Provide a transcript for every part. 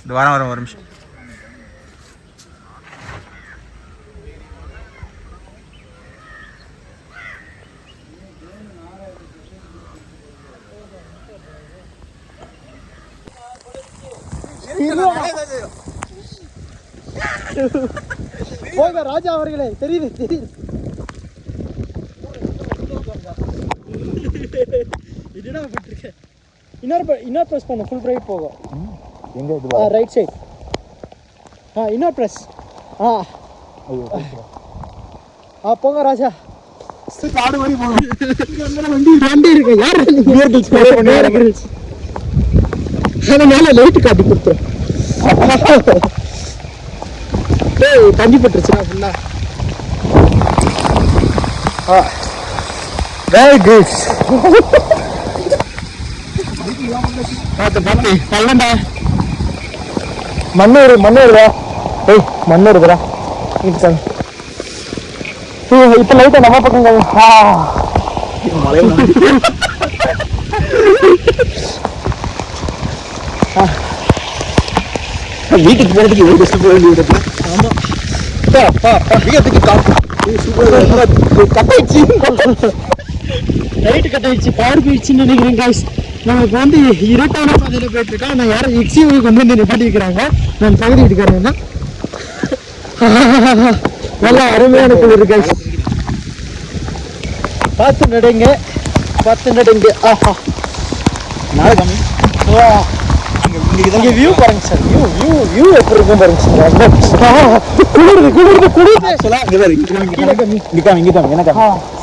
இந்த வாரம் ஒரு நிமிஷம். போங்க ராஜா அவர்களே, தெரியுது தெரியுது. என்னடா பண்ணிருக்க? இன்னொரு ப்ரெஸ் பண்ண, ஃபுல் பிரைட் போகும். எங்க இது? Right side. இன்னொரு ப்ரெஸ். போங்க ராஜா. காடு வரை போகும். வண்டி இருக்கு. யார் அதனால லைட்டு காட்டி கொடுத்துரும். தண்ணி பட்டுருச்சுனா ஃபுல்லா. Very good. பார்த்து பல்லண்டா. மண்ணூருடா. மண்ணூருடா. இப்போ லைட்டா நம்ம பக்கம் வீட்டுக்கு போகிறதுக்கு எவ்வளோ கஷ்டப்பட வேண்டியது. ஆமாம். வீட்டுக்கு கட்டாயிடுச்சு. லைட்டு கட்டாயிடுச்சு, பவர் போயிடுச்சுன்னு நினைக்கிறேன் காய்ஸ். நம்ம இப்போ வந்து இருட்டான பாதையில் போயிட்டு இருக்கோம். நான் யாரும் எக்ஸியூவி கொண்டு வந்து நிப்பாட்டி வைக்கிறாங்க. நான் பகுதி வீட்டுக்காரங்க தான். நல்லா அருமையான குளிர் காய்ஸ். பார்த்து நடுங்க. ஆஹா, நாளைக்கு இங்கே வியூ பாருங்க சார். வியூ எப்படி இருக்கும் பாருங்க சார். குளிருது.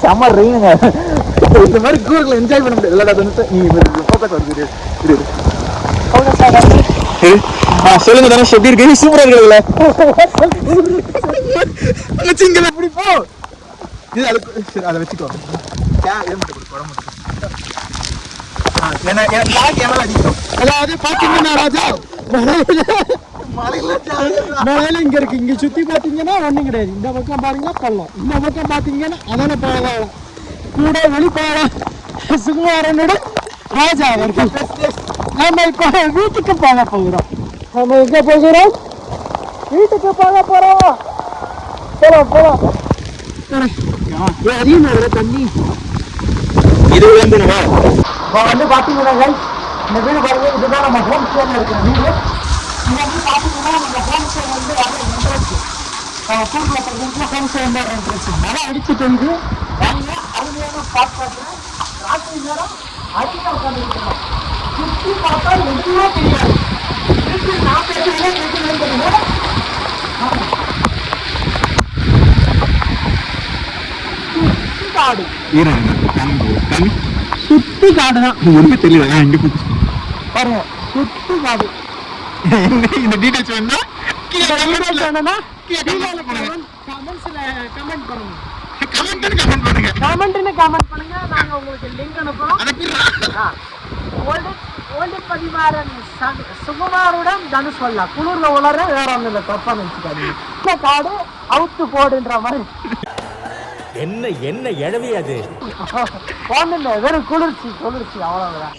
செம்ம ரெயினுங்க. இந்த மாதிரி கூறுகளை என்ஜாய் பண்ண முடியாது. எல்லா நீ ஃபோக்கஸ் வருது. சொல்லுங்க தானே, எப்படி இருக்கு? சூப்பரா இருக்குல்ல. எப்படி போ இது அதை வச்சுக்கோ. அதாவது பாத்தீங்கன்னா ராஜா, மலையில இங்க இருக்கு. இங்க சுத்தி பாத்தீங்கன்னா ஒண்ணும் கிடையாது. இந்த பக்கம் பாருங்க பள்ளம், இந்த பக்கம் பாத்தீங்கன்னா அதான பாலம். கூட வெளி பாலம். சுகுமாரனோட ராஜா அவர்கள். நம்ம இப்ப வீட்டுக்கு போக போகிறோம். நம்ம எங்க போகிறோம்? வீட்டுக்கு போக போறோம். போலாம். அதிகமாக தண்ணி இது வந்துடுவா. வந்து பார்த்தீங்கன்னா இந்த வீடு பாருங்க. இதுதான் நம்ம ஹோம் ஸ்டேல இருக்கிற வீடு. இங்க வந்து பார்த்தீங்கன்னா நம்ம ஹோம் ஸ்டே வந்து கூடுதல் ஹோம் ஸ்டே வந்து இருந்துச்சு. மழை அடிச்சுட்டு வந்து வாங்க, அருமையான ஸ்பாட் பார்க்குறேன். ராத்திரி நேரம் அருமையாக உட்காந்துருக்கோம். சுற்றி பார்த்தா எதுவுமே தெரியாது. நான் பேசுகிறேன் தெரியும். காடு சுத்தி காடு தான். ஒன்றுமே தெரியல. இங்க பாருங்க, சுத்தி காடு. இந்த டீடைல்ஸ் வேணும்னா கமெண்ட் பண்ணுங்க. நாங்க உங்களுக்கு லிங்க் அனுப்புறோம். பதிவாரன் சுகுமாருடன் தனுஷ் சொல்லலாம். குளிர்ல உலர வேற ஒண்ணு இல்லை, தப்பா நினைச்சுக்காதீங்க. காடு அவுத்து போடுன்ற மாதிரி. என்ன எழவி அது ஒண்ணு வெறும் குளிர்ச்சி அவ்வளவுதான்.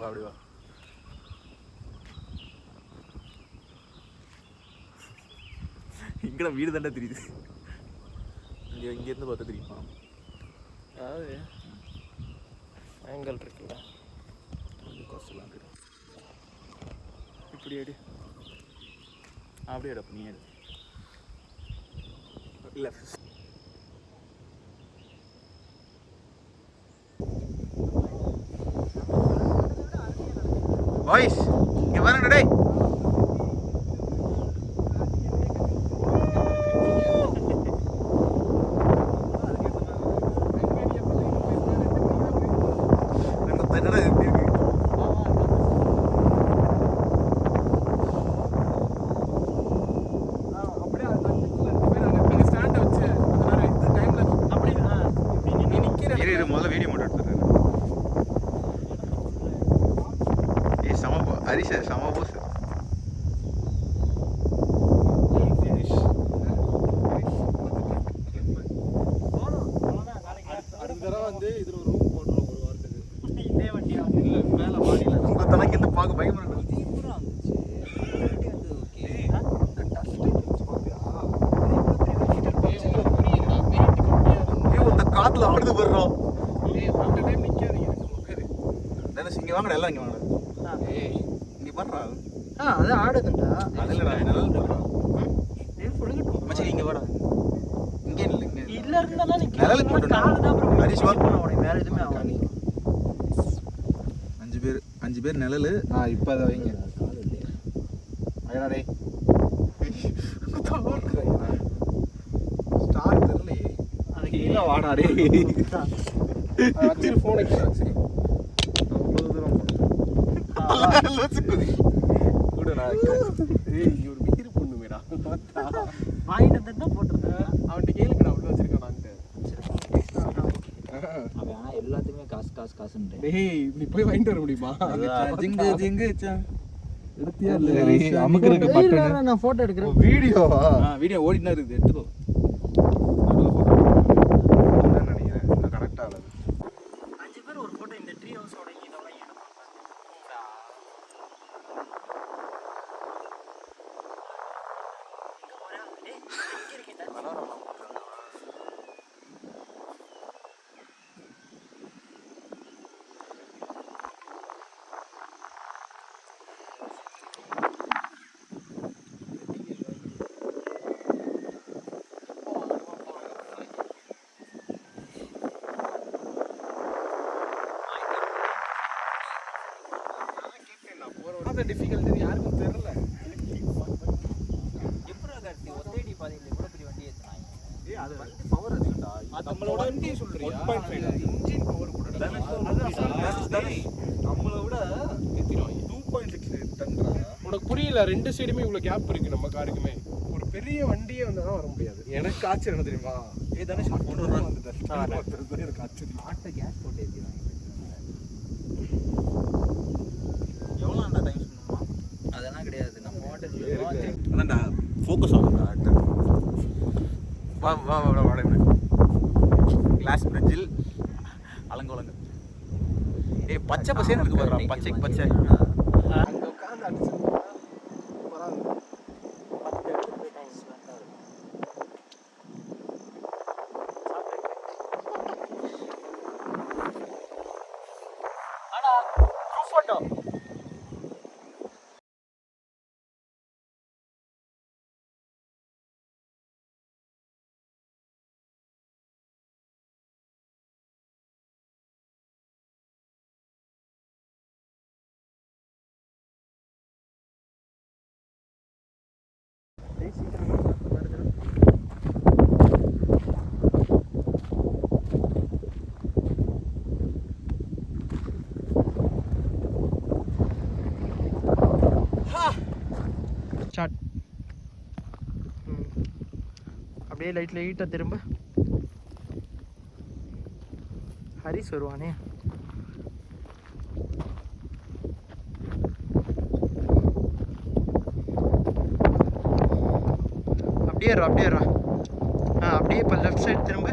வா அப்படி வா. இங்கட வீடு தாண்டா தெரியுது. இங்கேருந்து பார்த்தா தெரியுமா? அதாவது ஆங்கிள் இருக்குல்ல, கொஸ்டெல்லாம் தெரியும். இப்படி எடு, அப்படியே எடு, நீ எடு. இல்லை வாய்ஸ் இங்கே பாருங்க டேய். முதல்ல வீடியோ மட்டும் எடுத்துருக்காரு. ஹரிஷ் சம போஸ். அடுத்த தடவை வந்து இதில் ஒரு ரூம் போட்டுருவோம் ஒரு வாரத்துக்கு. இதே வண்டியா இல்லை மேலே மாடியில் உங்க தனக்கு இருந்து பார்க்க பயமா இருக்கு. இந்த காத்துல ஆடுது போடுறோம். இங்க வாங்கடா, எல்லாம் இங்க வாங்கடா. இங்க பாடுறா. அது ஆடுதுண்டா. அதுலடா நிழல் போடுறா. மச்சி இங்க வாடா. இங்க இல்ல, இங்க இல்ல இருந்தா நீ நிழல் போடுடா. ஹரிஷ் வா. வேற எதுவுமே ஆகாது. 5 பேர் நிழல். இப்போ அதை வைங்க. அடடா டேய். ஸ்டார் தெரியலையே. அதுக்கு இல்ல வாடா டேய். வச்சிரு போன் வைக்கிறேன். சரி. அவ்வளவு தூரம் கூட நான் ஏய் ஒரு வீர் பொண்ணுமேடா. வாங்கிட்டு வந்து தான் போட்டுருந்தேன். அவன்கிட்ட கேளுங்கடா உள்ள வச்சிருக்கானான்ட்டு. அவன் ஆனா எல்லாத்துக்குமே காசுன்ட்டு. டேய் நீ போய் வாங்கிட்டு வர முடியுமா? ஜிங்கு ஜிங்கு சா. எடுத்தியா சரி, அமுக்குறதுக்கு பட்டன். நான் போட்டோ எடுக்கிறேன். வீடியோவா? வீடியோ ஓடினா இருக்குது, எடுத்துக்கோ. நினைக்கிறேன் இன்னும் கரெக்டா ஆகுது. 5 பேர் ஒரு போட்டோ இந்த ட்ரீ ஹவுஸோட இதெல்லாம் எடுப்போம்டா. டிஃபிகல்ட்டி யாருக்கும் தெரியல. எப்படி கார்த்தி ஒத்தேடி பாதையில் இவ்வளோ பெரிய வண்டி ஏற்றினாங்க? ஏய் அது வண்டி பவர் அதிகம்டா. நம்மளோட வண்டி சொல்றியா? 1.5 இன்ஜின் பவர் கூட நம்மள விட 2.6 டன்டா. உனக்கு புரியல, 2 சைடுமே இவ்வளவு கேப் இருக்கு நம்ம காருக்குமே. ஒரு பெரிய வண்டியே வந்தாலும் வர முடியாது. எனக்கு ஆச்சரியம் என்ன தெரியுமா? ஏய் தனுஷ் போட்டு வரான் வந்துட்டாரு. எனக்கு ஆச்சரியம். ஆட்டை கேஸ் போட்டு ஏற்றிடுவாங்க. எவ்வளோ அந்த டைம் சொன்னோமா? அதெல்லாம் கிடையாது. நம்ம ஹோட்டல் அதான்டா ஃபோக்கஸ் ஆகும்டா. வா வா வா வாடா. கிளாஸ் பிரிட்ஜில் அலங்கோலங்க. ஏய் பச்சை பசேன்னு இருக்கு பாருடா. பச்சை பச்சை. அங்க உட்கார்ந்து அடிச்சிருந்தா வராது. 10 இடத்துக்கு போயிட்டாங்க. ஆனா குரூப் போட்டோ ஸ்டார்ட். அப்படியே லைட்டாக திரும்ப. ஹரிஸ் வருவானே. அப்படியே அப்படியே அப்படியே இப்போ லெஃப்ட் சைடு திரும்ப.